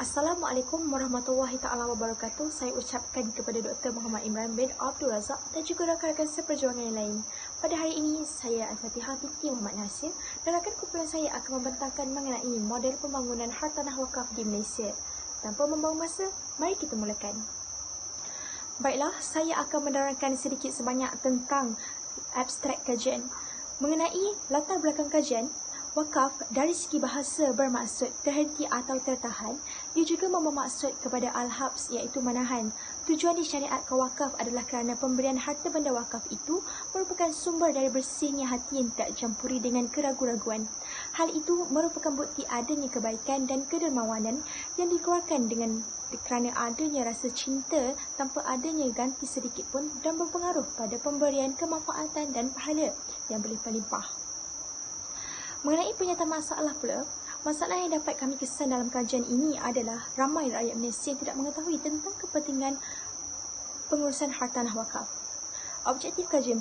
Assalamualaikum warahmatullahi taala wabarakatuh. Saya ucapkan kepada Dr. Muhammad Imran bin Abdul Razak dan juga rakan-rakan seperjuangan yang lain. Pada hari ini, saya Al-Fatihah binti Muhammad Nasir dan rakan kumpulan saya akan membentangkan mengenai model pembangunan hartanah wakaf di Malaysia. Tanpa membuang masa, mari kita mulakan. Baiklah, saya akan menerangkan sedikit sebanyak tentang abstrak kajian. Mengenai latar belakang kajian, wakaf dari segi bahasa bermaksud terhenti atau tertahan. Ia juga membawa maksud kepada al-habs iaitu menahan. Tujuan disyariatkan wakaf adalah kerana pemberian harta benda wakaf itu merupakan sumber dari bersihnya hati yang tak campuri dengan keraguan-raguan. Hal itu merupakan bukti adanya kebaikan dan kedermawanan yang dikeluarkan kerana adanya rasa cinta tanpa adanya ganti sedikit pun dan berpengaruh pada pemberian kemanfaatan dan pahala yang berlimpah-limpah. Mengenai penyataan masalah pula, masalah yang dapat kami kesan dalam kajian ini adalah ramai rakyat Malaysia yang tidak mengetahui tentang kepentingan pengurusan hartanah wakaf. Objektif kajian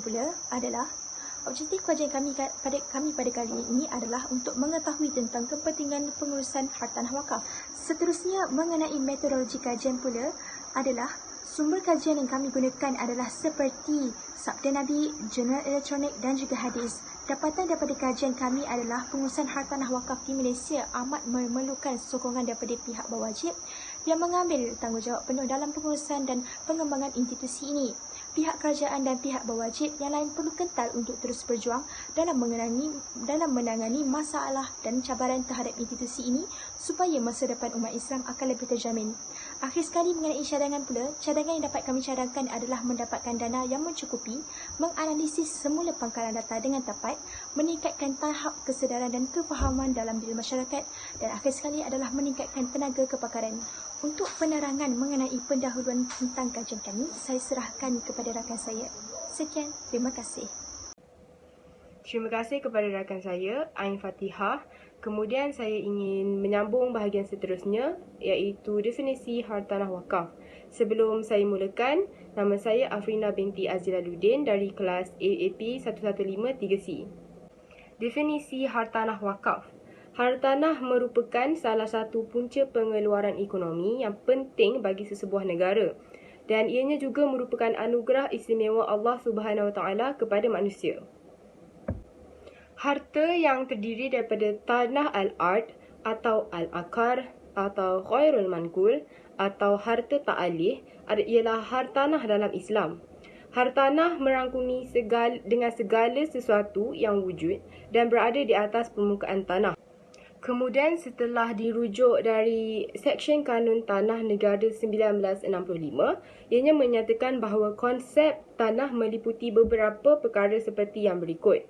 kami pada kali ini adalah untuk mengetahui tentang kepentingan pengurusan hartanah wakaf. Seterusnya, mengenai metodologi kajian pula adalah sumber kajian yang kami gunakan adalah seperti Sabda Nabi, jurnal elektronik dan juga hadis. Dapatan daripada kajian kami adalah pengurusan hartanah wakaf di Malaysia amat memerlukan sokongan daripada pihak berwajib yang mengambil tanggungjawab penuh dalam pengurusan dan pengembangan institusi ini. Pihak kerajaan dan pihak berwajib yang lain perlu kental untuk terus berjuang dalam menangani masalah dan cabaran terhadap institusi ini supaya masa depan umat Islam akan lebih terjamin. Akhir sekali, mengenai cadangan pula, cadangan yang dapat kami cadangkan adalah mendapatkan dana yang mencukupi, menganalisis semula pangkalan data dengan tepat, meningkatkan tahap kesedaran dan kefahaman dalam diri masyarakat, dan akhir sekali adalah meningkatkan tenaga kepakaran. Untuk penerangan mengenai pendahuluan tentang kajian kami, saya serahkan kepada rakan saya. Sekian, terima kasih. Terima kasih kepada rakan saya, Ain Fatihah. Kemudian saya ingin menyambung bahagian seterusnya, iaitu definisi hartanah wakaf. Sebelum saya mulakan, nama saya Afrina binti Azilaluddin dari kelas AAP 115-3C. Definisi hartanah wakaf. Hartanah merupakan salah satu punca pengeluaran ekonomi yang penting bagi sesebuah negara, dan ianya juga merupakan anugerah istimewa Allah Subhanahu Wa Taala kepada manusia. Harta yang terdiri daripada tanah al-ard atau al-akar atau ghairul manqul atau harta ta'alih ialah hartanah dalam Islam. Hartanah merangkumi dengan segala sesuatu yang wujud dan berada di atas permukaan tanah. Kemudian setelah dirujuk dari Seksyen Kanun Tanah Negara 1965, ianya menyatakan bahawa konsep tanah meliputi beberapa perkara seperti yang berikut.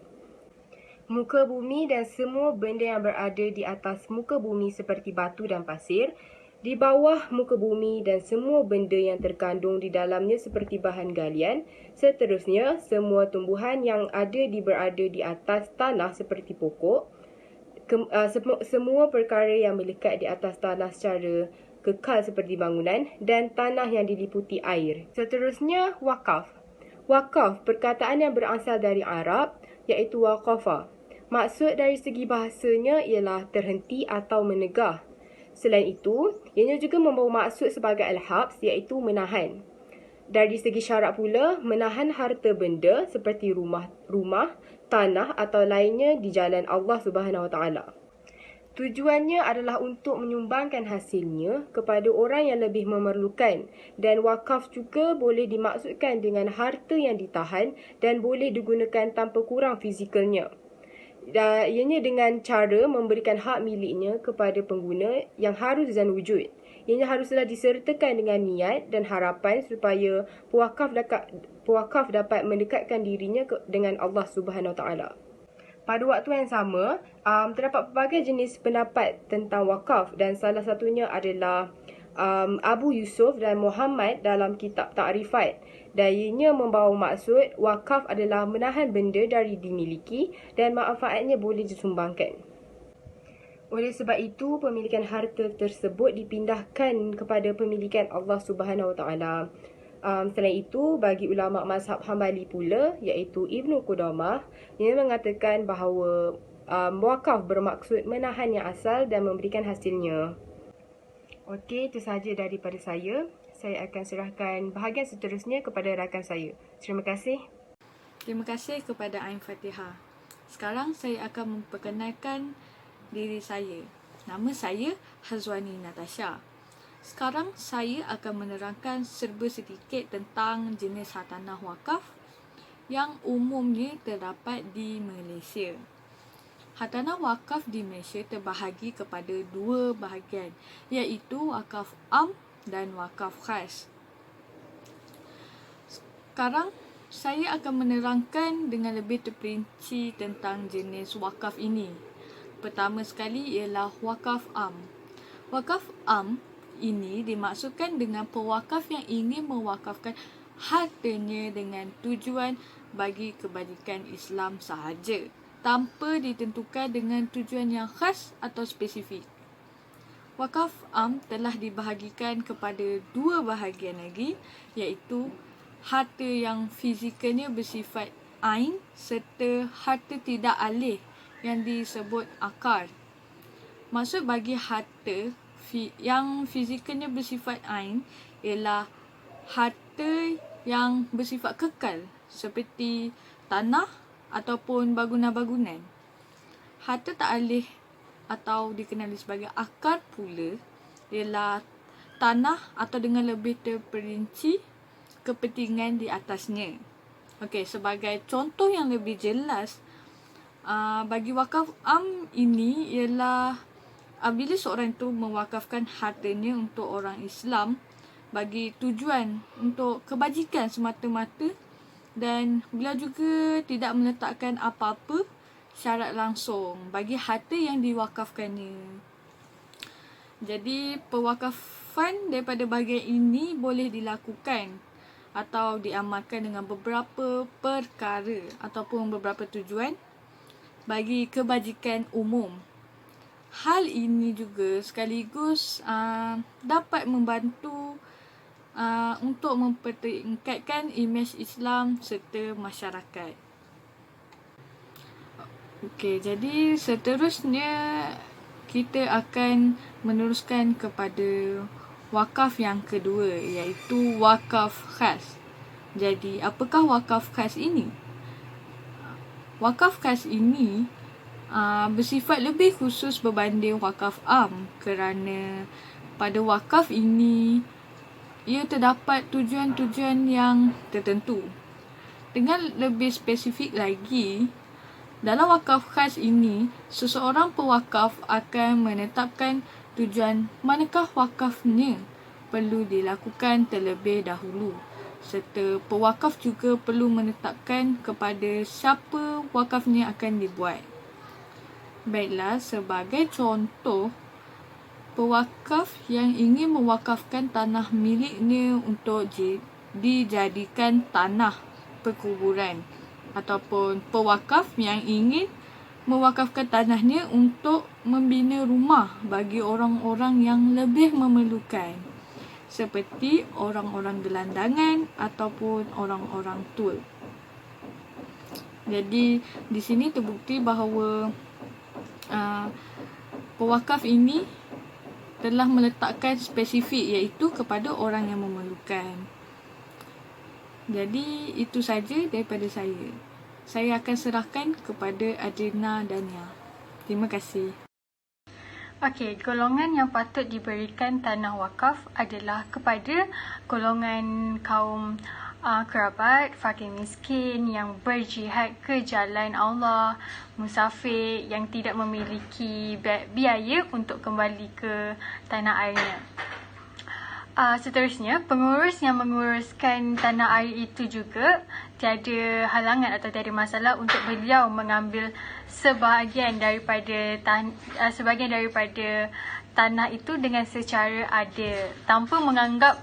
Muka bumi dan semua benda yang berada di atas muka bumi seperti batu dan pasir, di bawah muka bumi dan semua benda yang terkandung di dalamnya seperti bahan galian, seterusnya semua tumbuhan yang berada di atas tanah seperti pokok, semua perkara yang melekat di atas tanah secara kekal seperti bangunan dan tanah yang diliputi air. Seterusnya, wakaf. Wakaf, perkataan yang berasal dari Arab, iaitu waqafa. Maksud dari segi bahasanya ialah terhenti atau menegah. Selain itu, ianya juga membawa maksud sebagai al-habs, iaitu menahan. Dari segi syarak pula, menahan harta benda seperti rumah, tanah atau lainnya di jalan Allah Subhanahu Wa Taala. Tujuannya adalah untuk menyumbangkan hasilnya kepada orang yang lebih memerlukan, dan wakaf juga boleh dimaksudkan dengan harta yang ditahan dan boleh digunakan tanpa kurang fizikalnya. Ianya dengan cara memberikan hak miliknya kepada pengguna yang harus dan wujud. Ianya haruslah disertakan dengan niat dan harapan supaya pewakaf dapat mendekatkan dirinya dengan Allah Subhanahu Wa Taala. Pada waktu yang sama, terdapat pelbagai jenis pendapat tentang wakaf dan salah satunya adalah Abu Yusuf dan Muhammad dalam kitab Ta'rifat. Dan ianya membawa maksud wakaf adalah menahan benda dari dimiliki dan manfaatnya boleh disumbangkan. Oleh sebab itu, pemilikan harta tersebut dipindahkan kepada pemilikan Allah Subhanahu Wa Taala. Selain itu, bagi ulama mazhab Hambali pula, iaitu Ibnu Qudamah, ia mengatakan bahawa wakaf bermaksud menahan yang asal dan memberikan hasilnya. Okey, itu sahaja daripada saya. Saya akan serahkan bahagian seterusnya kepada rakan saya. Terima kasih. Terima kasih kepada Ain Fatihah. Sekarang saya akan memperkenalkan diri saya. Nama saya Hazwani Natasha. Sekarang saya akan menerangkan serba sedikit tentang jenis hartanah wakaf yang umumnya terdapat di Malaysia. Hartanah wakaf di Malaysia terbahagi kepada dua bahagian, iaitu wakaf am dan wakaf khas. Sekarang saya akan menerangkan dengan lebih terperinci tentang jenis wakaf ini. Pertama sekali ialah wakaf am. Wakaf am ini dimaksudkan dengan pewakaf yang ingin mewakafkan hartanya dengan tujuan bagi kebajikan Islam sahaja, tanpa ditentukan dengan tujuan yang khas atau spesifik. Wakaf am telah dibahagikan kepada dua bahagian lagi, iaitu harta yang fizikalnya bersifat ain serta harta tidak alih yang disebut akar. Maksud bagi harta yang fizikalnya bersifat ain ialah harta yang bersifat kekal seperti tanah ataupun bangunan-bangunan. Harta tak alih atau dikenali sebagai akar pula ialah tanah atau dengan lebih terperinci kepentingan di atasnya. Okey, sebagai contoh yang lebih jelas, bagi wakaf am ini ialah bila seorang itu mewakafkan hartanya untuk orang Islam bagi tujuan untuk kebajikan semata-mata dan beliau juga tidak meletakkan apa-apa syarat langsung bagi harta yang diwakafkannya. Jadi, pewakafan daripada bahagian ini boleh dilakukan atau diamalkan dengan beberapa perkara ataupun beberapa tujuan bagi kebajikan umum. Hal ini juga sekaligus dapat membantu untuk mempertingkatkan imej Islam serta masyarakat. Okey, jadi seterusnya kita akan meneruskan kepada wakaf yang kedua, iaitu wakaf khas. Jadi, apakah wakaf khas ini? Wakaf khas ini bersifat lebih khusus berbanding wakaf am kerana pada wakaf ini ia terdapat tujuan-tujuan yang tertentu. Dengan lebih spesifik lagi, dalam wakaf khas ini, seseorang pewakaf akan menetapkan tujuan manakah wakafnya perlu dilakukan terlebih dahulu, serta pewakaf juga perlu menetapkan kepada siapa wakafnya akan dibuat. Baiklah, sebagai contoh, pewakaf yang ingin mewakafkan tanah miliknya untuk dijadikan tanah perkuburan, ataupun pewakaf yang ingin mewakafkan tanahnya untuk membina rumah bagi orang-orang yang lebih memerlukan, seperti orang-orang gelandangan ataupun orang-orang tua. Jadi di sini terbukti bahawa pewakaf ini telah meletakkan spesifik, iaitu kepada orang yang memerlukan. Jadi itu saja daripada saya. Saya akan serahkan kepada Adrina Dania. Terima kasih. Okey, golongan yang patut diberikan tanah wakaf adalah kepada golongan kaum kerabat, fakir miskin yang berjihad ke jalan Allah, musafir yang tidak memiliki biaya untuk kembali ke tanah airnya. Seterusnya, pengurus yang menguruskan tanah air itu juga tiada halangan atau tiada masalah untuk beliau mengambil sebahagian daripada tanah itu dengan secara adil, tanpa menganggap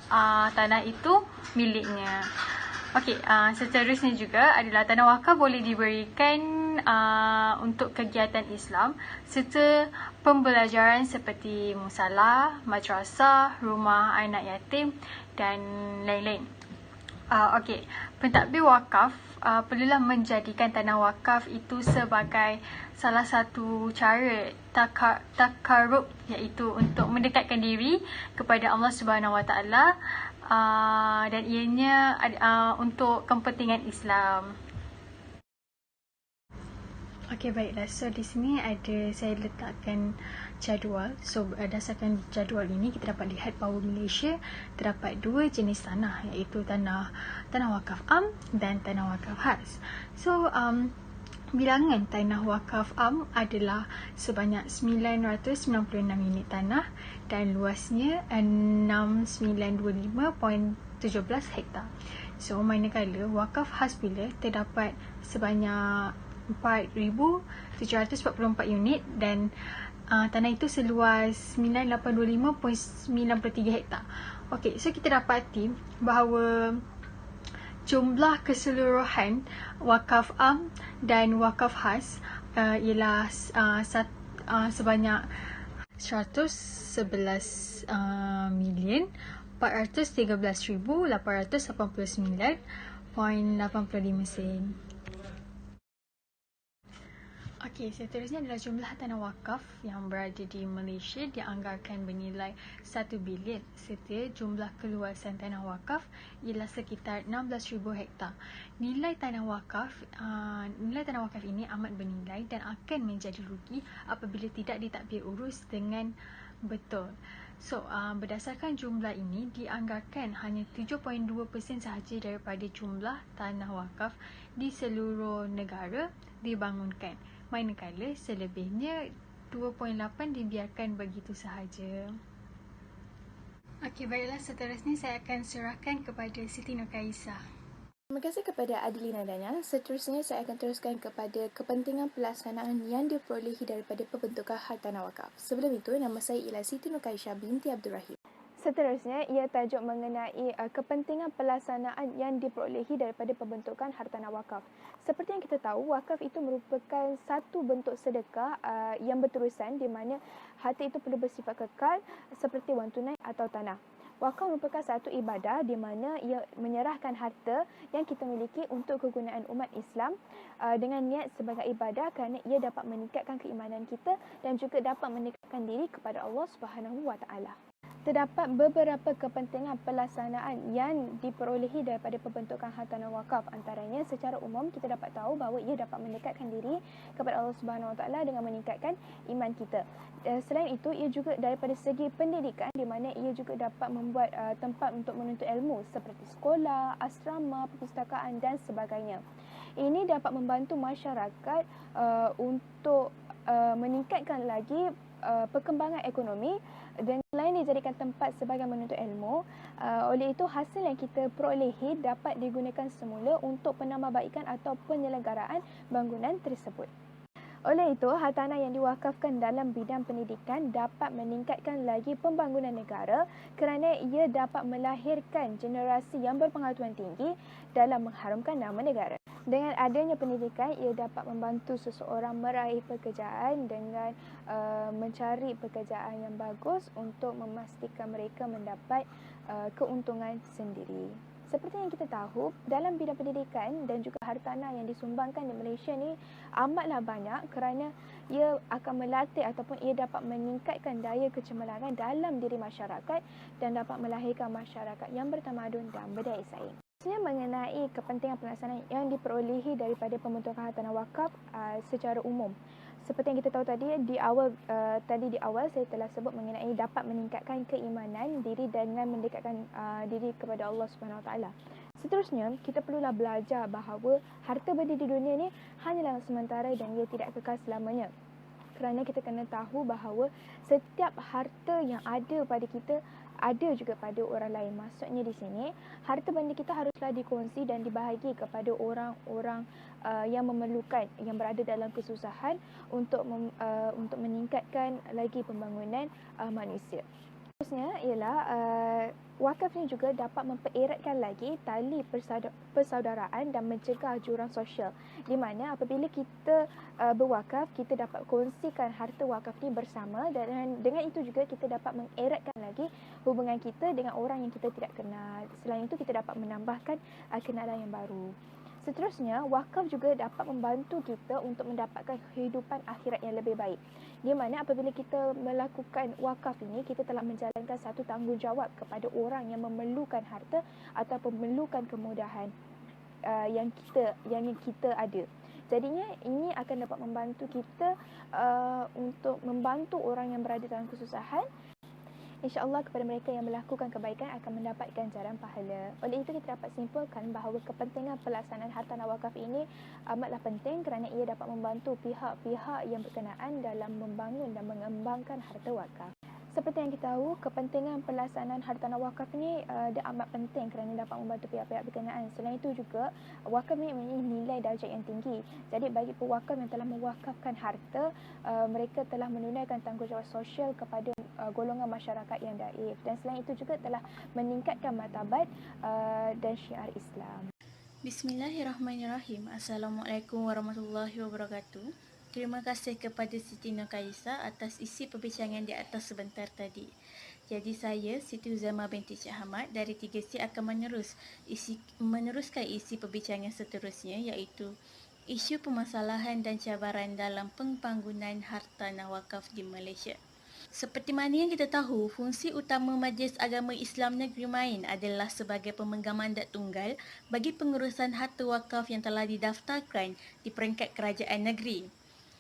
tanah itu miliknya. Okey, seterusnya juga adalah tanah wakaf boleh diberikan untuk kegiatan Islam serta pembelajaran seperti musalah, madrasah, rumah anak yatim dan lain-lain. Okey, pentadbir wakaf perlulah menjadikan tanah wakaf itu sebagai salah satu cara takarub, iaitu untuk mendekatkan diri kepada Allah Subhanahu Wa Taala, dan ianya untuk kepentingan Islam. Okey, baiklah. So di sini saya letakkan jadual. So berdasarkan jadual ini kita dapat lihat bahawa Malaysia terdapat dua jenis tanah, iaitu tanah wakaf am dan tanah wakaf khas. So bilangan tanah wakaf am adalah sebanyak 996 unit tanah dan luasnya 6925.17 hektar. So manakala wakaf khas pula terdapat sebanyak 4,744 unit dan tanah itu seluas 9825.93 hektar. Okey, so kita dapati bahawa jumlah keseluruhan wakaf am dan wakaf khas ialah sebanyak 111,413,889.85 sen. Okey, seterusnya adalah jumlah tanah wakaf yang berada di Malaysia dianggarkan bernilai 1 bilion serta jumlah keluasan tanah wakaf ialah sekitar 16,000 hektar. Nilai tanah wakaf ini amat bernilai dan akan menjadi rugi apabila tidak ditadbir urus dengan betul. So, berdasarkan jumlah ini dianggarkan hanya 7.2% sahaja daripada jumlah tanah wakaf di seluruh negara dibangunkan. Manakala selebihnya 2.8 dibiarkan begitu sahaja. Okey, baiklah, seterusnya saya akan serahkan kepada Siti Nurkaisah. Terima kasih kepada Adilina Daniel. Seterusnya saya akan teruskan kepada kepentingan pelaksanaan yang diperolehi daripada pembentukan hartanah wakaf. Sebelum itu, nama saya ialah Siti Nurkaisah binti Abdul Rahim. Seterusnya, ia tajuk mengenai kepentingan pelaksanaan yang diperolehi daripada pembentukan hartanah wakaf. Seperti yang kita tahu, wakaf itu merupakan satu bentuk sedekah yang berterusan di mana harta itu perlu bersifat kekal seperti wang tunai atau tanah. Wakaf merupakan satu ibadah di mana ia menyerahkan harta yang kita miliki untuk kegunaan umat Islam dengan niat sebagai ibadah kerana ia dapat meningkatkan keimanan kita dan juga dapat mendekatkan diri kepada Allah Subhanahu Wa Taala. Terdapat beberapa kepentingan pelaksanaan yang diperolehi daripada pembentukan hartanah wakaf. Antaranya, secara umum kita dapat tahu bahawa ia dapat mendekatkan diri kepada Allah Subhanahu Wa Taala dengan meningkatkan iman kita. Selain itu, ia juga daripada segi pendidikan di mana ia juga dapat membuat tempat untuk menuntut ilmu seperti sekolah, asrama, perpustakaan dan sebagainya. Ini dapat membantu masyarakat untuk meningkatkan lagi perkembangan ekonomi dan selain dijadikan tempat sebagai menuntut ilmu, oleh itu hasil yang kita perolehi dapat digunakan semula untuk penambahbaikan atau penyelenggaraan bangunan tersebut. Oleh itu, hartanah yang diwakafkan dalam bidang pendidikan dapat meningkatkan lagi pembangunan negara kerana ia dapat melahirkan generasi yang berpengetahuan tinggi dalam mengharumkan nama negara. Dengan adanya pendidikan, ia dapat membantu seseorang meraih pekerjaan dengan mencari pekerjaan yang bagus untuk memastikan mereka mendapat keuntungan sendiri. Seperti yang kita tahu, dalam bidang pendidikan dan juga hartanah yang disumbangkan di Malaysia ni amatlah banyak kerana ia akan melatih ataupun ia dapat meningkatkan daya kecemerlangan dalam diri masyarakat dan dapat melahirkan masyarakat yang bertamadun dan berdaya saing. Sebenarnya mengenai kepentingan pelaksanaan yang diperolehi daripada pembentukan hartanah wakaf secara umum. Seperti yang kita tahu tadi di awal saya telah sebut mengenai dapat meningkatkan keimanan diri dengan mendekatkan diri kepada Allah Subhanahu Wa Taala. Seterusnya, kita perlulah belajar bahawa harta benda di dunia ni hanyalah sementara dan ia tidak kekal selamanya. Kerana kita kena tahu bahawa setiap harta yang ada pada kita ada juga pada orang lain. Maksudnya di sini, harta benda kita haruslah dikongsi dan dibahagi kepada orang-orang yang memerlukan, yang berada dalam kesusahan untuk meningkatkan lagi pembangunan manusia. Seterusnya ialah wakaf ini juga dapat mempereratkan lagi tali persaudaraan dan mencegah jurang sosial. Di mana apabila kita berwakaf, kita dapat kongsikan harta wakaf ini bersama dan dengan itu juga kita dapat mengeratkan lagi lagi hubungan kita dengan orang yang kita tidak kenal. Selain itu, kita dapat menambahkan kenalan yang baru. Seterusnya, wakaf juga dapat membantu kita untuk mendapatkan kehidupan akhirat yang lebih baik. Di mana apabila kita melakukan wakaf ini, kita telah menjalankan satu tanggungjawab kepada orang yang memerlukan harta ataupun memerlukan kemudahan yang kita ada. Jadinya ini akan dapat membantu kita untuk membantu orang yang berada dalam kesusahan. InsyaAllah kepada mereka yang melakukan kebaikan akan mendapat ganjaran pahala. Oleh itu, kita dapat simpulkan bahawa kepentingan pelaksanaan hartanah wakaf ini amatlah penting kerana ia dapat membantu pihak-pihak yang berkenaan dalam membangun dan mengembangkan harta wakaf. Seperti yang kita tahu, kepentingan pelaksanaan hartanah wakaf ini dia amat penting kerana dapat membantu pihak-pihak berkenaan. Selain itu juga, wakaf ini mempunyai nilai darjat yang tinggi. Jadi bagi pewakaf yang telah mewakafkan harta, mereka telah menunaikan tanggungjawab sosial kepada golongan masyarakat yang daif. Dan selain itu juga telah meningkatkan martabat dan syiar Islam. Bismillahirrahmanirrahim. Assalamualaikum warahmatullahi wabarakatuh. Terima kasih kepada Siti Nurkhaisa atas isi perbincangan di atas sebentar tadi. Jadi saya, Siti Uzama binti Cik Ahmad dari 3C akan meneruskan isi perbincangan seterusnya, iaitu isu permasalahan dan cabaran dalam pembangunan hartanah wakaf di Malaysia. Seperti mana yang kita tahu, fungsi utama Majlis Agama Islam Negeri Main adalah sebagai pemegang mandat tunggal bagi pengurusan harta wakaf yang telah didaftarkan di peringkat kerajaan negeri.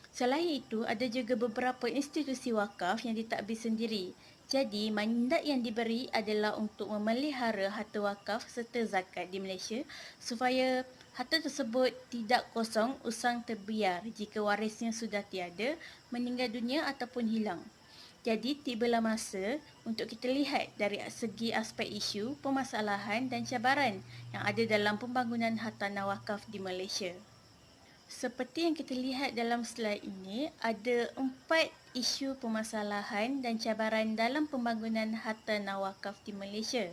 Selain itu, ada juga beberapa institusi wakaf yang ditadbir sendiri. Jadi, mandat yang diberi adalah untuk memelihara harta wakaf serta zakat di Malaysia supaya harta tersebut tidak kosong usang terbiar jika warisnya sudah tiada, meninggal dunia ataupun hilang. Jadi, tibalah masa untuk kita lihat dari segi aspek isu, permasalahan dan cabaran yang ada dalam pembangunan hartanah wakaf di Malaysia. Seperti yang kita lihat dalam slide ini, ada 4 isu permasalahan dan cabaran dalam pembangunan hartanah wakaf di Malaysia.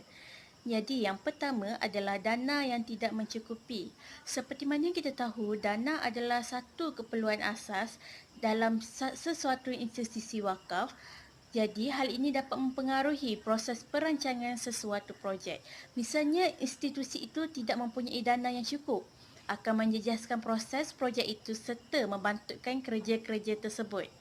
Jadi yang pertama adalah dana yang tidak mencukupi. Seperti mana yang kita tahu, dana adalah satu keperluan asas dalam sesuatu institusi wakaf. Jadi hal ini dapat mempengaruhi proses perancangan sesuatu projek. Misalnya institusi itu tidak mempunyai dana yang cukup, akan menjejaskan proses projek itu serta membantutkan kerja-kerja tersebut.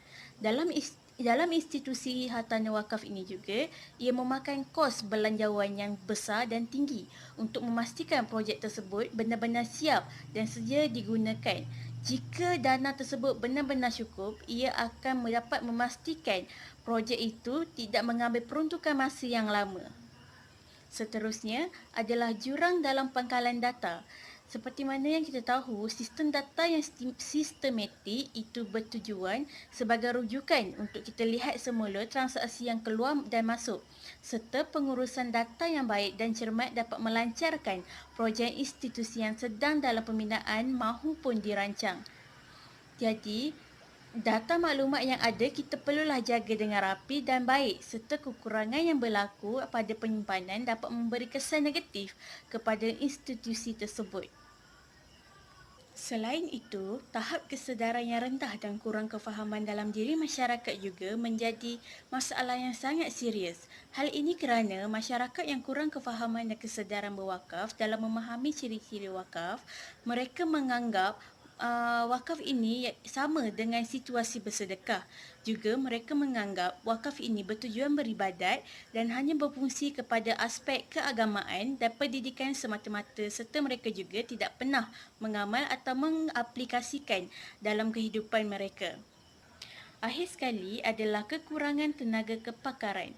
Dalam institusi hartanah wakaf ini juga, ia memakan kos belanjawan yang besar dan tinggi untuk memastikan projek tersebut benar-benar siap dan sedia digunakan. Jika dana tersebut benar-benar cukup, ia akan dapat memastikan projek itu tidak mengambil peruntukan masa yang lama. Seterusnya adalah jurang dalam pangkalan data. Seperti mana yang kita tahu, sistem data yang sistematik itu bertujuan sebagai rujukan untuk kita lihat semula transaksi yang keluar dan masuk, serta pengurusan data yang baik dan cermat dapat melancarkan projek institusi yang sedang dalam pembinaan mahupun dirancang. Jadi, data maklumat yang ada kita perlulah jaga dengan rapi dan baik, serta kekurangan yang berlaku pada penyimpanan dapat memberi kesan negatif kepada institusi tersebut. Selain itu, tahap kesedaran yang rendah dan kurang kefahaman dalam diri masyarakat juga menjadi masalah yang sangat serius. Hal ini kerana masyarakat yang kurang kefahaman dan kesedaran berwakaf dalam memahami ciri-ciri wakaf, mereka menganggap wakaf ini sama dengan situasi bersedekah. Juga mereka menganggap wakaf ini bertujuan beribadat dan hanya berfungsi kepada aspek keagamaan dan pendidikan semata-mata, serta mereka juga tidak pernah mengamal atau mengaplikasikan dalam kehidupan mereka. Akhir sekali adalah kekurangan tenaga kepakaran.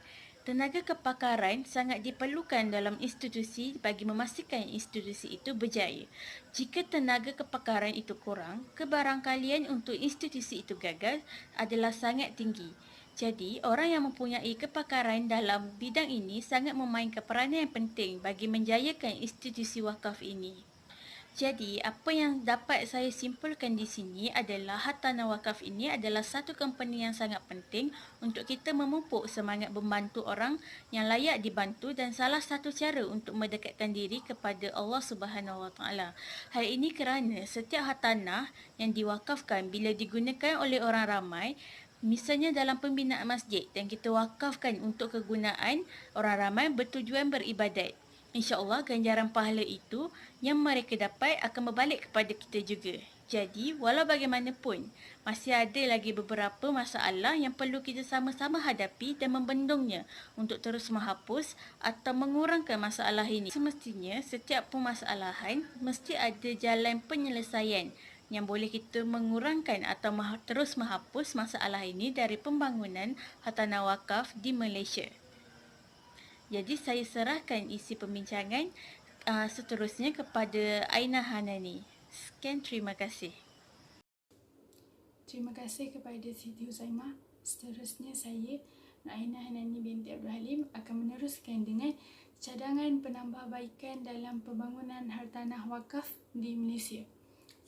Tenaga kepakaran sangat diperlukan dalam institusi bagi memastikan institusi itu berjaya. Jika tenaga kepakaran itu kurang, kebarangkalian untuk institusi itu gagal adalah sangat tinggi. Jadi, orang yang mempunyai kepakaran dalam bidang ini sangat memainkan peranan yang penting bagi menjayakan institusi wakaf ini. Jadi, apa yang dapat saya simpulkan di sini adalah hartanah wakaf ini adalah satu company yang sangat penting untuk kita memupuk semangat membantu orang yang layak dibantu dan salah satu cara untuk mendekatkan diri kepada Allah Subhanahu Wa Taala. Hal ini kerana setiap hartanah yang diwakafkan bila digunakan oleh orang ramai, Misalnya dalam pembinaan masjid yang kita wakafkan untuk kegunaan orang ramai bertujuan beribadat. InsyaAllah ganjaran pahala itu yang mereka dapat akan berbalik kepada kita juga. Jadi, walau bagaimanapun, masih ada lagi beberapa masalah yang perlu kita sama-sama hadapi dan membendungnya untuk terus menghapus atau mengurangkan masalah ini. Semestinya, setiap permasalahan mesti ada jalan penyelesaian yang boleh kita mengurangkan atau terus menghapus masalah ini dari pembangunan hartanah wakaf di Malaysia. Jadi saya serahkan isi pembincangan seterusnya kepada Aina Hanani. Sekian, terima kasih. Terima kasih kepada Siti Huzaimah. Seterusnya saya, Aina Hanani binti Abdul Halim, akan meneruskan dengan cadangan penambahbaikan dalam pembangunan hartanah wakaf di Malaysia.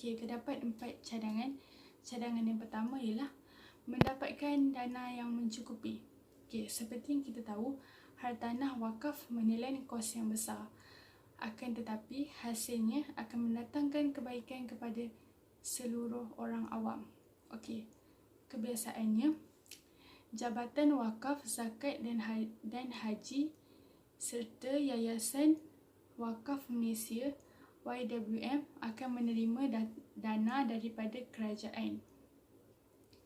Okey, terdapat 4 cadangan. Cadangan yang pertama ialah mendapatkan dana yang mencukupi. Okey, seperti yang kita tahu, hartanah wakaf menelan kos yang besar. Akan tetapi, hasilnya akan mendatangkan kebaikan kepada seluruh orang awam. Okey, kebiasaannya, Jabatan Wakaf, Zakat dan Haji serta Yayasan Wakaf Malaysia YWM akan menerima dana daripada kerajaan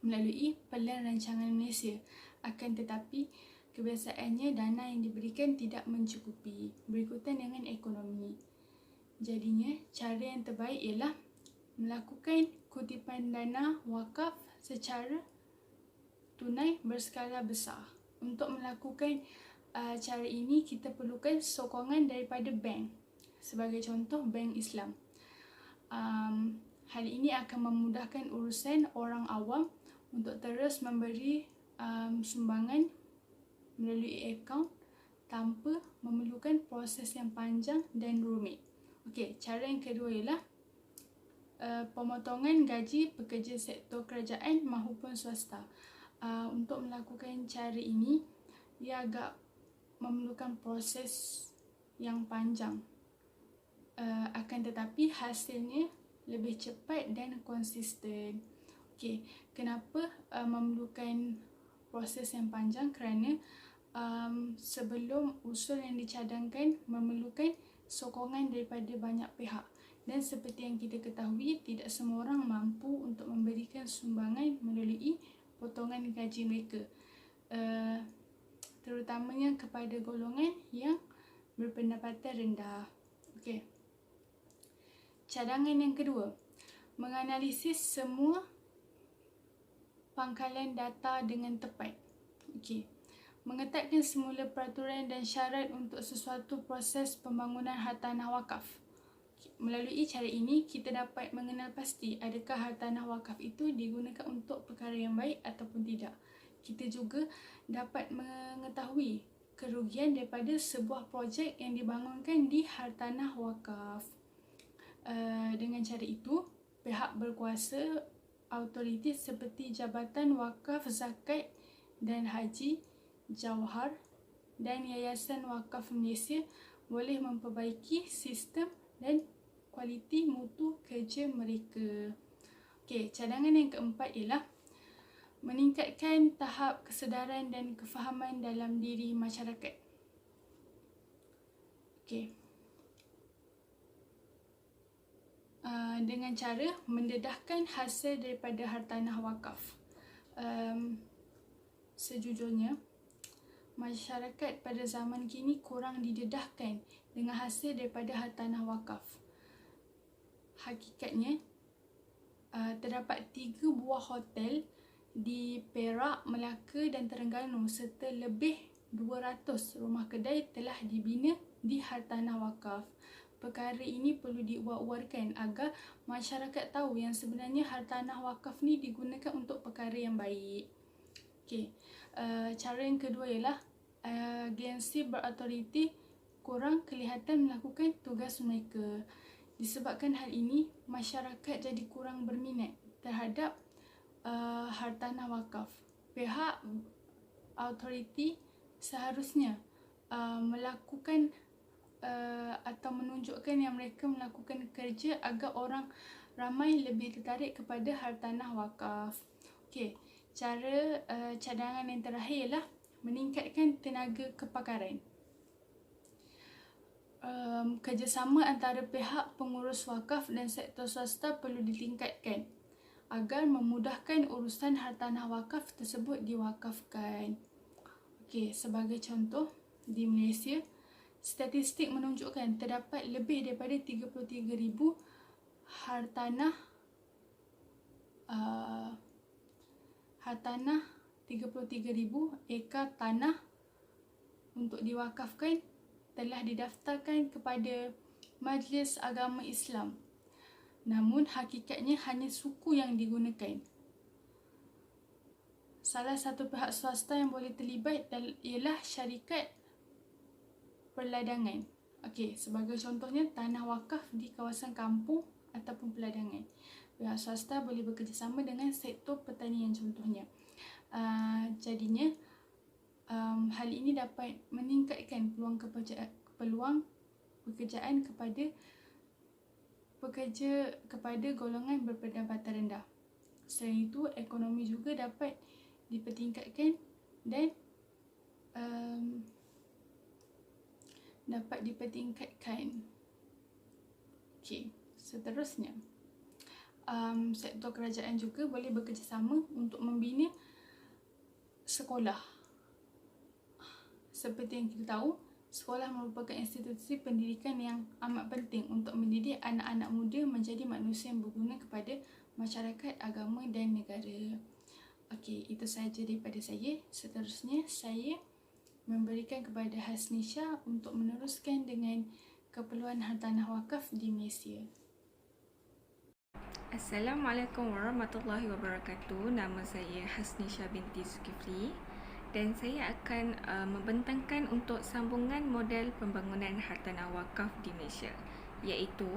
melalui Pelan Rancangan Malaysia. Akan tetapi, kebiasaannya dana yang diberikan tidak mencukupi berikutan dengan ekonomi. Jadinya, cara yang terbaik ialah melakukan kutipan dana wakaf secara tunai berskala besar. Untuk melakukan cara ini, kita perlukan sokongan daripada bank. Sebagai contoh, Bank Islam. Hal ini akan memudahkan urusan orang awam untuk terus memberi sumbangan melalui akaun tanpa memerlukan proses yang panjang dan rumit. Okey, cara yang kedua ialah pemotongan gaji pekerja sektor kerajaan maupun swasta. Untuk melakukan cara ini, ia agak memerlukan proses yang panjang. Akan tetapi hasilnya lebih cepat dan konsisten. Okey, kenapa memerlukan proses yang panjang? Kerana sebelum usul yang dicadangkan memerlukan sokongan daripada banyak pihak. Dan seperti yang kita ketahui, tidak semua orang mampu untuk memberikan sumbangan melalui potongan gaji mereka. Terutamanya kepada golongan yang berpendapatan rendah. Okey. Cadangan yang kedua, menganalisis semua pangkalan data dengan tepat. Okey. Mengetatkan semula peraturan dan syarat untuk sesuatu proses pembangunan hartanah wakaf. Melalui cara ini, kita dapat mengenal pasti adakah hartanah wakaf itu digunakan untuk perkara yang baik ataupun tidak. Kita juga dapat mengetahui kerugian daripada sebuah projek yang dibangunkan di hartanah wakaf. Dengan cara itu, pihak berkuasa, autoriti seperti Jabatan Wakaf, Zakat dan Haji, Jawhar dan Yayasan Wakaf Malaysia boleh memperbaiki sistem dan kualiti mutu kerja mereka. Okey, cadangan yang keempat ialah meningkatkan tahap kesedaran dan kefahaman dalam diri masyarakat. Okey. Dengan cara mendedahkan hasil daripada hartanah wakaf. Sejujurnya, masyarakat pada zaman kini kurang didedahkan dengan hasil daripada hartanah wakaf. Hakikatnya, terdapat 3 buah hotel di Perak, Melaka dan Terengganu serta lebih 200 rumah kedai telah dibina di hartanah wakaf. Perkara ini perlu diwar-warkan agar masyarakat tahu yang sebenarnya hartanah wakaf ni digunakan untuk perkara yang baik. Okey, cara yang kedua ialah agensi berautoriti kurang kelihatan melakukan tugas mereka. Disebabkan hal ini, masyarakat jadi kurang berminat terhadap hartanah wakaf. Pihak autoriti seharusnya melakukan atau menunjukkan yang mereka melakukan kerja agar orang ramai lebih tertarik kepada hartanah wakaf. Okey, cara cadangan yang terakhir ialah meningkatkan tenaga kepakaran. Kerjasama antara pihak pengurus wakaf dan sektor swasta perlu ditingkatkan agar memudahkan urusan hartanah wakaf tersebut diwakafkan. Okey, sebagai contoh, di Malaysia, statistik menunjukkan terdapat lebih daripada 33,000 hartanah 33,000 ekar tanah untuk diwakafkan telah didaftarkan kepada Majlis Agama Islam. Namun hakikatnya hanya suku yang digunakan. Salah satu pihak swasta yang boleh terlibat ialah syarikat perladangan. Okey, sebagai contohnya tanah wakaf di kawasan kampung ataupun peladangan. Pihak swasta boleh bekerjasama dengan sektor pertanian contohnya. Jadinya hal ini dapat meningkatkan peluang pekerjaan kepada golongan berpendapatan rendah. Selain itu, ekonomi juga dapat dipertingkatkan dan Okey, seterusnya, sektor kerajaan juga boleh bekerjasama untuk membina sekolah. Seperti yang kita tahu, sekolah merupakan institusi pendidikan yang amat penting untuk mendidik anak-anak muda menjadi manusia yang berguna kepada masyarakat, agama dan negara. Okey, itu sahaja daripada saya. Seterusnya, saya memberikan kepada Hasnisha untuk meneruskan dengan keperluan hartanah wakaf di Malaysia. Assalamualaikum warahmatullahi wabarakatuh. Nama saya Hasnisha binti Zulkifli dan saya akan membentangkan untuk sambungan model pembangunan hartanah wakaf di Malaysia, iaitu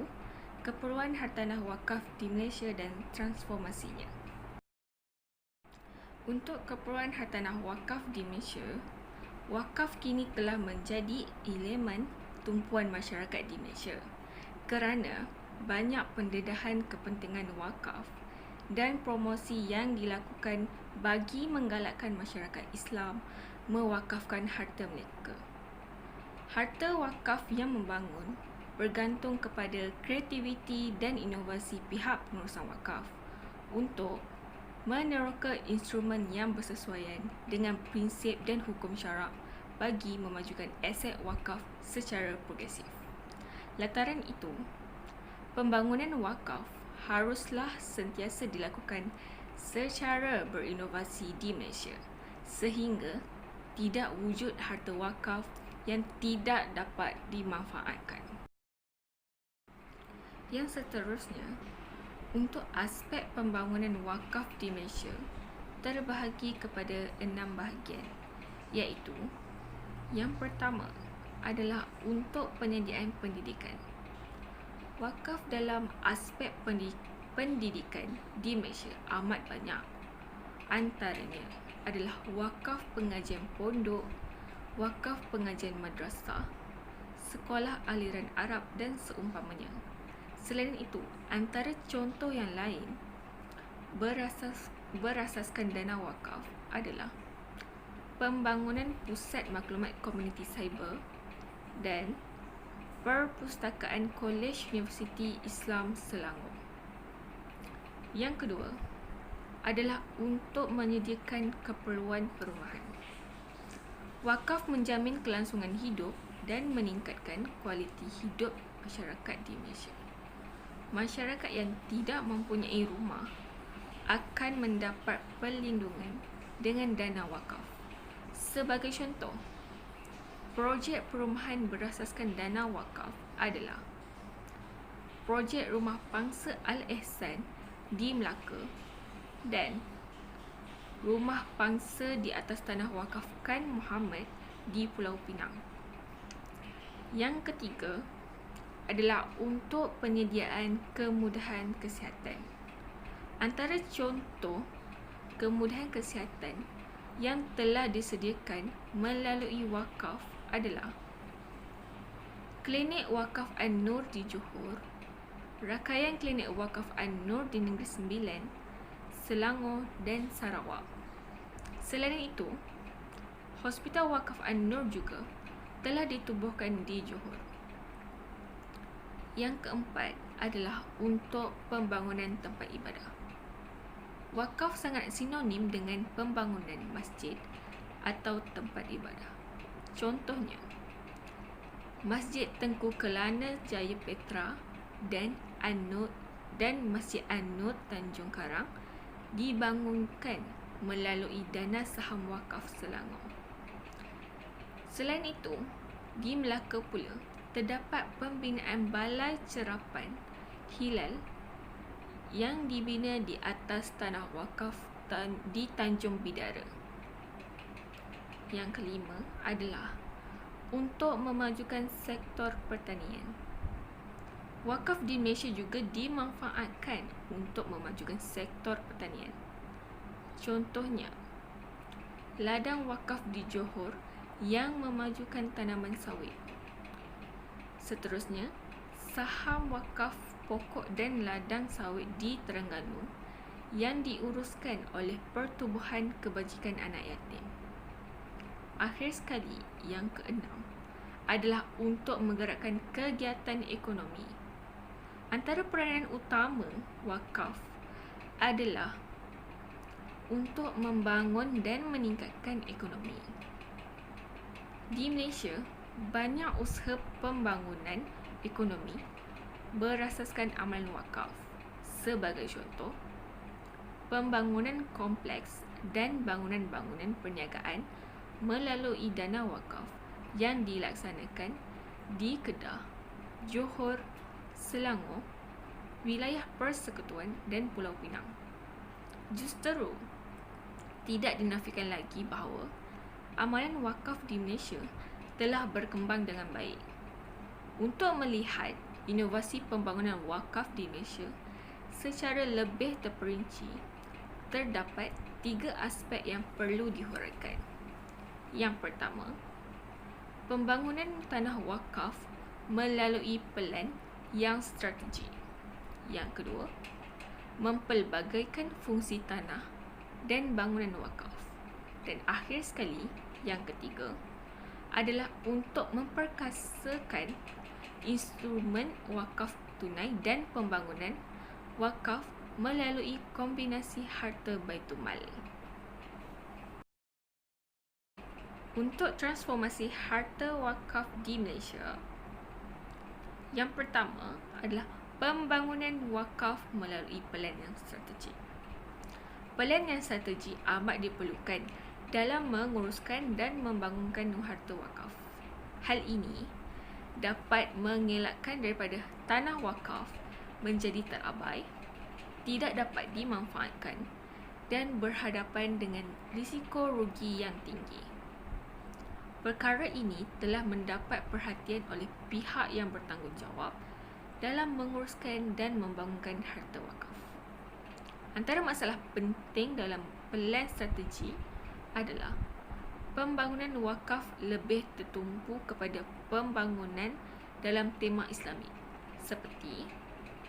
keperluan hartanah wakaf di Malaysia dan transformasinya. Untuk keperluan hartanah wakaf di Malaysia, wakaf kini telah menjadi elemen tumpuan masyarakat di Malaysia kerana banyak pendedahan kepentingan wakaf dan promosi yang dilakukan bagi menggalakkan masyarakat Islam mewakafkan harta mereka. Harta wakaf yang membangun bergantung kepada kreativiti dan inovasi pihak pengurusan wakaf untuk meneroka instrumen yang bersesuaian dengan prinsip dan hukum syarak bagi memajukan aset wakaf secara progresif. Lantaran itu, pembangunan wakaf haruslah sentiasa dilakukan secara berinovasi di Malaysia sehingga tidak wujud harta wakaf yang tidak dapat dimanfaatkan. Yang seterusnya, untuk aspek pembangunan wakaf di Malaysia terbahagi kepada 6 bahagian, iaitu yang pertama adalah untuk penyediaan pendidikan. Wakaf dalam aspek pendidikan di Malaysia amat banyak. Antaranya adalah wakaf pengajian pondok, wakaf pengajian madrasah, sekolah aliran Arab dan seumpamanya. Selain itu, antara contoh yang lain berasaskan dana wakaf adalah pembangunan pusat maklumat komuniti cyber dan perpustakaan Kolej Universiti Islam Selangor. Yang kedua adalah untuk menyediakan keperluan perumahan. Wakaf menjamin kelangsungan hidup dan meningkatkan kualiti hidup masyarakat di Malaysia. Masyarakat yang tidak mempunyai rumah akan mendapat perlindungan dengan dana wakaf. Sebagai contoh, projek perumahan berasaskan dana wakaf adalah projek Rumah Pangsa Al-Ihsan di Melaka dan Rumah Pangsa di atas tanah wakaf Kan Muhammad di Pulau Pinang. Yang ketiga adalah untuk penyediaan kemudahan kesihatan. Antara contoh kemudahan kesihatan yang telah disediakan melalui wakaf adalah Klinik Wakaf An-Nur di Johor, Rakayan Klinik Wakaf An-Nur di Negeri Sembilan, Selangor dan Sarawak. Selain itu, Hospital Wakaf An-Nur juga telah ditubuhkan di Johor. Yang keempat adalah untuk pembangunan tempat ibadah. Wakaf sangat sinonim dengan pembangunan masjid atau tempat ibadah. Contohnya, Masjid Tengku Kelana Jaya Petra dan Masjid An-Nur Tanjung Karang dibangunkan melalui dana saham wakaf Selangor. Selain itu, di Melaka pula terdapat pembinaan Balai Cerapan Hilal yang dibina di atas tanah wakaf di Tanjung Bidara. Yang kelima adalah untuk memajukan sektor pertanian. Wakaf di Malaysia juga dimanfaatkan untuk memajukan sektor pertanian. Contohnya, ladang wakaf di Johor yang memajukan tanaman sawit. Seterusnya, saham wakaf pokok dan ladang sawit di Terengganu yang diuruskan oleh Pertubuhan Kebajikan Anak Yatim. Akhir sekali, yang keenam adalah untuk menggerakkan kegiatan ekonomi. Antara peranan utama wakaf adalah untuk membangun dan meningkatkan ekonomi. Di Malaysia, banyak usaha pembangunan ekonomi berasaskan amalan wakaf. Sebagai contoh, pembangunan kompleks dan bangunan-bangunan perniagaan melalui dana wakaf yang dilaksanakan di Kedah, Johor, Selangor, wilayah Persekutuan dan Pulau Pinang. Justeru, tidak dinafikan lagi bahawa amalan wakaf di Malaysia telah berkembang dengan baik. Untuk melihat inovasi pembangunan wakaf di Malaysia secara lebih terperinci, terdapat 3 aspek yang perlu dihuraikan. Yang pertama, pembangunan tanah wakaf melalui pelan yang strategi. Yang kedua, mempelbagaikan fungsi tanah dan bangunan wakaf. Dan akhir sekali, yang ketiga, adalah untuk memperkasakan instrumen wakaf tunai dan pembangunan wakaf melalui kombinasi harta Baitulmal. Untuk transformasi harta wakaf di Malaysia, yang pertama adalah pembangunan wakaf melalui pelan yang strategik. Pelan yang strategik amat diperlukan dalam menguruskan dan membangunkan harta wakaf. Hal ini dapat mengelakkan daripada tanah wakaf menjadi terabai, tidak dapat dimanfaatkan dan berhadapan dengan risiko rugi yang tinggi. Perkara ini telah mendapat perhatian oleh pihak yang bertanggungjawab dalam menguruskan dan membangunkan harta wakaf. Antara masalah penting dalam pelan strategi adalah pembangunan wakaf lebih tertumpu kepada pembangunan dalam tema Islami seperti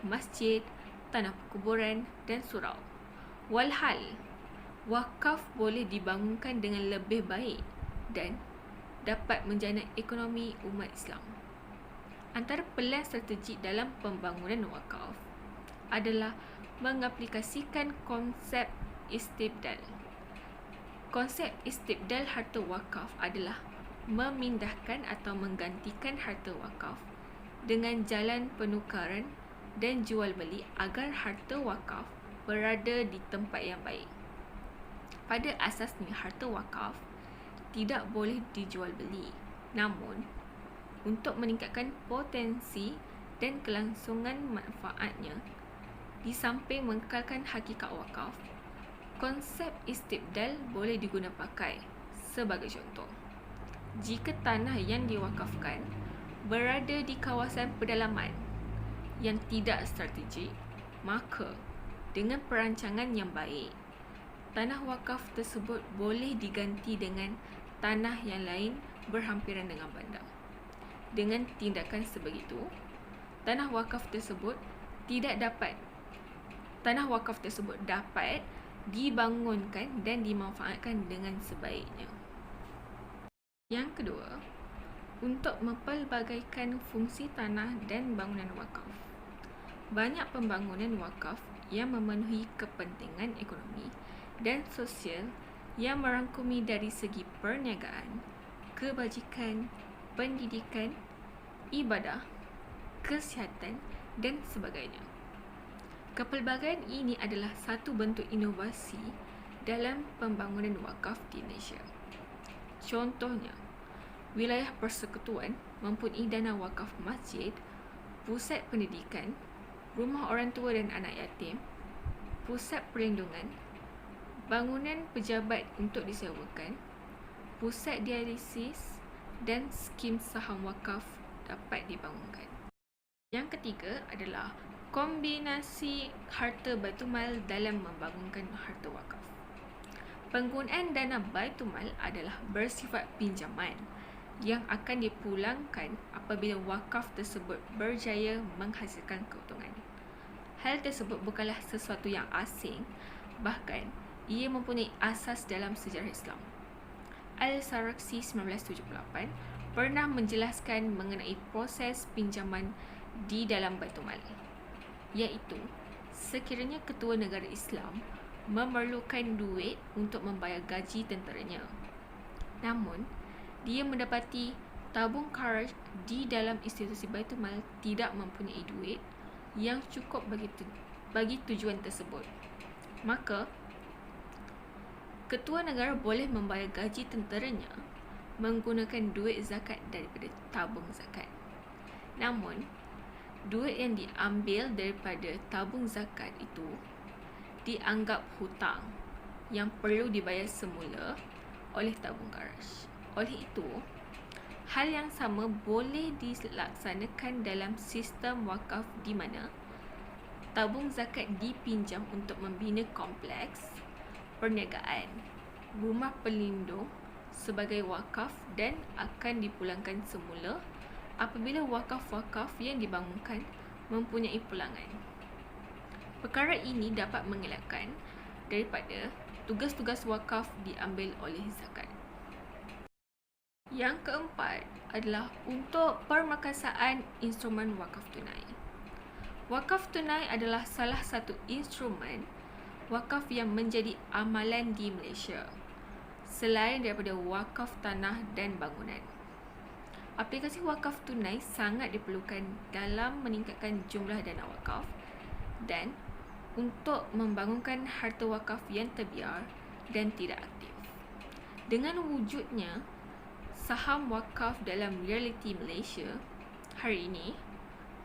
masjid, tanah perkuburan dan surau. Walhal, wakaf boleh dibangunkan dengan lebih baik dan dapat menjana ekonomi umat Islam. Antara pelan strategik dalam pembangunan wakaf adalah mengaplikasikan konsep istibdal. Konsep istibdal harta wakaf adalah memindahkan atau menggantikan harta wakaf dengan jalan penukaran dan jual beli agar harta wakaf berada di tempat yang baik. Pada asasnya, harta wakaf tidak boleh dijual beli. Namun, untuk meningkatkan potensi dan kelangsungan manfaatnya, di samping mengekalkan hakikat wakaf, konsep istibdal boleh diguna pakai. Sebagai contoh, jika tanah yang diwakafkan berada di kawasan pedalaman yang tidak strategik, maka dengan perancangan yang baik, tanah wakaf tersebut boleh diganti dengan tanah yang lain berhampiran dengan bandar. Dengan tindakan sebegitu, tanah wakaf tersebut dapat dibangunkan dan dimanfaatkan dengan sebaiknya. Yang kedua, untuk mempelbagaikan fungsi tanah dan bangunan wakaf. Banyak pembangunan wakaf yang memenuhi kepentingan ekonomi dan sosial yang merangkumi dari segi perniagaan, kebajikan, pendidikan, ibadah, kesihatan dan sebagainya. Kepelbagaian ini adalah satu bentuk inovasi dalam pembangunan wakaf di Malaysia. Contohnya, wilayah persekutuan mempunyai dana wakaf masjid, pusat pendidikan, rumah orang tua dan anak yatim, pusat perlindungan, bangunan pejabat untuk disewakan, pusat dialisis dan skim saham wakaf dapat dibangunkan. Yang ketiga adalah kombinasi harta Baitumal dalam membangunkan harta wakaf. Penggunaan dana Baitumal adalah bersifat pinjaman yang akan dipulangkan apabila wakaf tersebut berjaya menghasilkan keuntungan. Hal tersebut bukanlah sesuatu yang asing, bahkan ia mempunyai asas dalam sejarah Islam. Al-Sarakhsi 1978 pernah menjelaskan mengenai proses pinjaman di dalam Baitumal, iaitu sekiranya ketua negara Islam memerlukan duit untuk membayar gaji tenteranya, namun dia mendapati tabung kharaj di dalam institusi Baitumal tidak mempunyai duit yang cukup bagi tujuan tersebut, maka ketua negara boleh membayar gaji tenteranya menggunakan duit zakat daripada tabung zakat. Namun, duit yang diambil daripada tabung zakat itu dianggap hutang yang perlu dibayar semula oleh tabung kharaj. Oleh itu, hal yang sama boleh dilaksanakan dalam sistem wakaf di mana tabung zakat dipinjam untuk membina kompleks perniagaan, rumah pelindung sebagai wakaf dan akan dipulangkan semula apabila wakaf-wakaf yang dibangunkan mempunyai pulangan. Perkara ini dapat mengelakkan daripada tugas-tugas wakaf diambil oleh zakat. Yang keempat adalah untuk permakasaan instrumen wakaf tunai. Wakaf tunai adalah salah satu instrumen wakaf yang menjadi amalan di Malaysia, selain daripada wakaf tanah dan bangunan. Aplikasi wakaf tunai sangat diperlukan dalam meningkatkan jumlah dana wakaf dan untuk membangunkan harta wakaf yang terbiar dan tidak aktif. Dengan wujudnya saham wakaf dalam realiti Malaysia hari ini,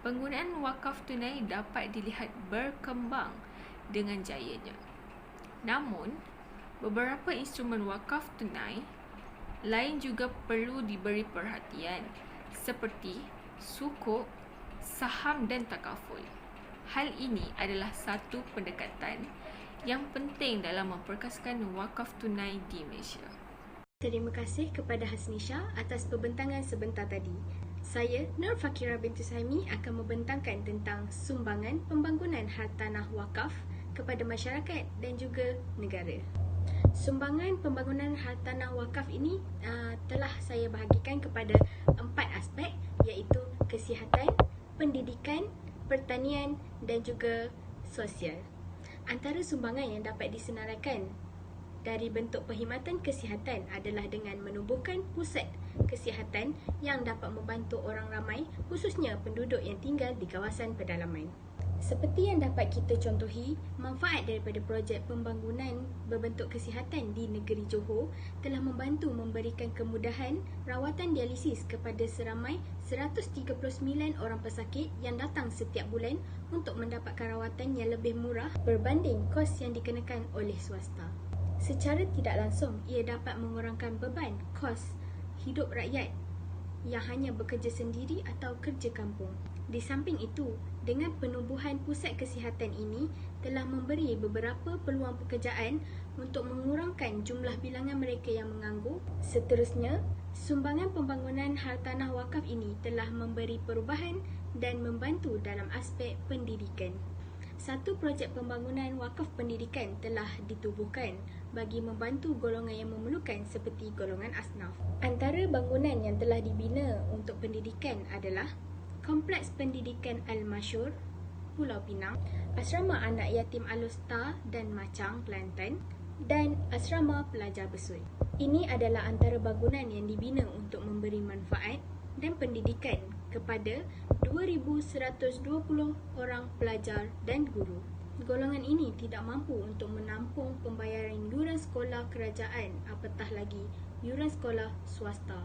penggunaan wakaf tunai dapat dilihat berkembang dengan jayanya. Namun, beberapa instrumen wakaf tunai lain juga perlu diberi perhatian seperti sukuk, saham dan takaful. Hal ini adalah satu pendekatan yang penting dalam memperkasakan wakaf tunai di Malaysia. Terima kasih kepada Hasnisha atas pembentangan sebentar tadi. Saya, Nur Fakira binti Saimi, akan membentangkan tentang sumbangan pembangunan hartanah wakaf kepada masyarakat dan juga negara. Sumbangan pembangunan hartanah wakaf ini telah saya bahagikan kepada 4 aspek, iaitu kesihatan, pendidikan, pertanian dan juga sosial. Antara sumbangan yang dapat disenaraikan dari bentuk perkhidmatan kesihatan adalah dengan menubuhkan pusat kesihatan yang dapat membantu orang ramai, khususnya penduduk yang tinggal di kawasan pedalaman. Seperti yang dapat kita contohi, manfaat daripada projek pembangunan berbentuk kesihatan di negeri Johor telah membantu memberikan kemudahan rawatan dialisis kepada seramai 139 orang pesakit yang datang setiap bulan untuk mendapatkan rawatan yang lebih murah berbanding kos yang dikenakan oleh swasta. Secara tidak langsung, ia dapat mengurangkan beban kos hidup rakyat yang hanya bekerja sendiri atau kerja kampung. Di samping itu, dengan penubuhan pusat kesihatan ini telah memberi beberapa peluang pekerjaan untuk mengurangkan jumlah bilangan mereka yang menganggur. Seterusnya, sumbangan pembangunan hartanah wakaf ini telah memberi perubahan dan membantu dalam aspek pendidikan. Satu projek pembangunan wakaf pendidikan telah ditubuhkan bagi membantu golongan yang memerlukan seperti golongan asnaf. Antara bangunan yang telah dibina untuk pendidikan adalah Kompleks Pendidikan Al-Masyur, Pulau Pinang, Asrama Anak Yatim Al-Usta dan Macang, Kelantan, dan Asrama Pelajar Besut. Ini adalah antara bangunan yang dibina untuk memberi manfaat dan pendidikan kepada 2,120 orang pelajar dan guru. Golongan ini tidak mampu untuk menampung pembayaran yuran sekolah kerajaan, apatah lagi yuran sekolah swasta.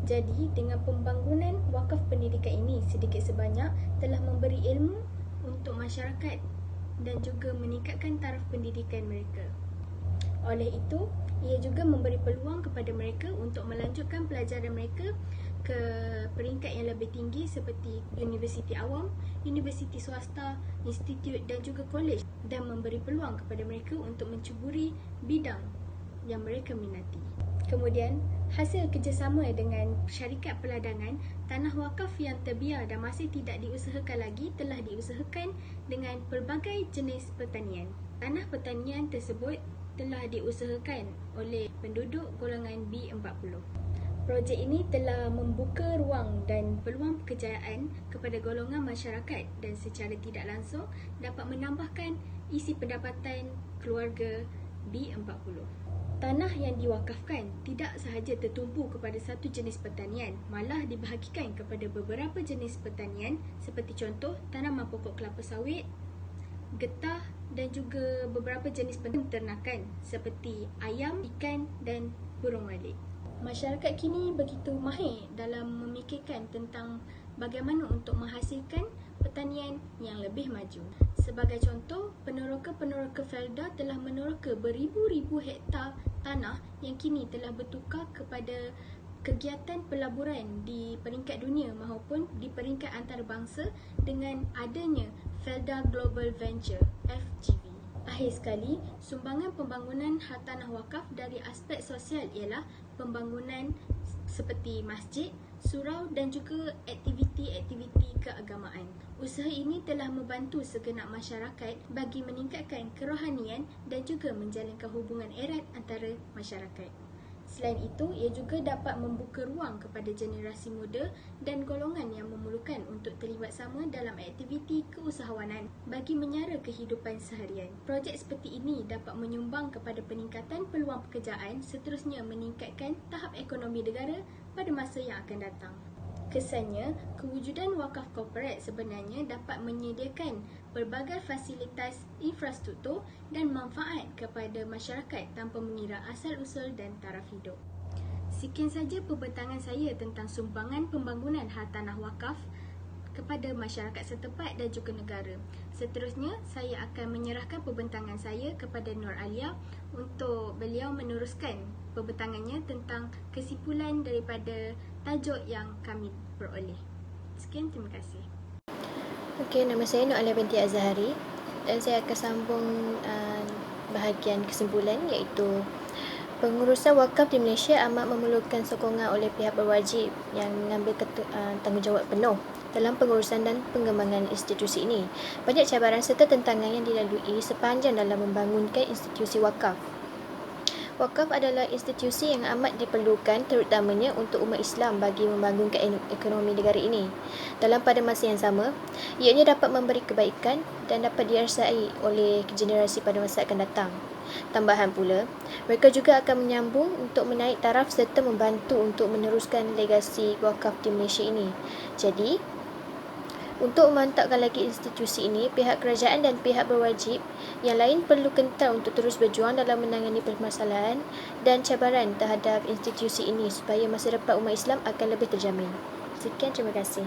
Jadi, dengan pembangunan wakaf pendidikan ini sedikit sebanyak telah memberi ilmu untuk masyarakat dan juga meningkatkan taraf pendidikan mereka. Oleh itu, ia juga memberi peluang kepada mereka untuk melanjutkan pelajaran mereka ke peringkat yang lebih tinggi seperti universiti awam, universiti swasta, institut dan juga kolej, dan memberi peluang kepada mereka untuk mencuburi bidang yang mereka minati. Kemudian, hasil kerjasama dengan syarikat peladangan, tanah wakaf yang terbiar dan masih tidak diusahakan lagi telah diusahakan dengan pelbagai jenis pertanian. Tanah pertanian tersebut telah diusahakan oleh penduduk golongan B40. Projek ini telah membuka ruang dan peluang pekerjaan kepada golongan masyarakat dan secara tidak langsung dapat menambahkan isi pendapatan keluarga B40. Tanah yang diwakafkan tidak sahaja tertumpu kepada satu jenis pertanian, malah dibahagikan kepada beberapa jenis pertanian seperti contoh tanaman pokok kelapa sawit, getah dan juga beberapa jenis peternakan seperti ayam, ikan dan burung malik. Masyarakat kini begitu mahir dalam memikirkan tentang bagaimana untuk menghasilkan pertanian yang lebih maju. Sebagai contoh, peneroka-peneroka Felda telah meneroka beribu-ribu hektar tanah yang kini telah bertukar kepada kegiatan pelaburan di peringkat dunia maupun di peringkat antarabangsa dengan adanya Felda Global Venture (FGV). Akhir sekali, sumbangan pembangunan hartanah wakaf dari aspek sosial ialah pembangunan seperti masjid, surau dan juga aktiviti-aktiviti keagamaan. Usaha ini telah membantu segenap masyarakat bagi meningkatkan kerohanian dan juga menjalinkan hubungan erat antara masyarakat. Selain itu, ia juga dapat membuka ruang kepada generasi muda dan golongan yang memerlukan untuk terlibat sama dalam aktiviti keusahawanan bagi menyara kehidupan seharian. Projek seperti ini dapat menyumbang kepada peningkatan peluang pekerjaan, seterusnya meningkatkan tahap ekonomi negara pada masa yang akan datang. Kesannya, kewujudan wakaf korporat sebenarnya dapat menyediakan pelbagai fasilitas infrastruktur dan manfaat kepada masyarakat tanpa mengira asal-usul dan taraf hidup. Sekian saja pembentangan saya tentang sumbangan pembangunan hartanah wakaf kepada masyarakat setempat dan juga negara. Seterusnya, saya akan menyerahkan pembentangan saya kepada Nur Alia untuk beliau meneruskan pembentangannya tentang kesimpulan daripada tajuk yang kami peroleh. Sekian, terima kasih. Okey, nama saya Nur Alia binti Azhari dan saya akan sambung bahagian kesimpulan iaitu pengurusan wakaf di Malaysia amat memerlukan sokongan oleh pihak berwajib yang mengambil tanggungjawab penuh dalam pengurusan dan pengembangan institusi ini. Banyak cabaran serta tentangan yang dilalui sepanjang dalam membangunkan institusi wakaf. Wakaf adalah institusi yang amat diperlukan terutamanya untuk umat Islam bagi membangunkan ekonomi negara ini. Pada masa yang sama, ianya dapat memberi kebaikan dan dapat dirasai oleh generasi pada masa akan datang. Tambahan pula, mereka juga akan menyambung untuk menaik taraf serta membantu untuk meneruskan legasi wakaf di Malaysia ini. Jadi, untuk memantapkan lagi institusi ini, pihak kerajaan dan pihak berwajib yang lain perlu kental untuk terus berjuang dalam menangani permasalahan dan cabaran terhadap institusi ini supaya masa depan umat Islam akan lebih terjamin. Sekian, terima kasih.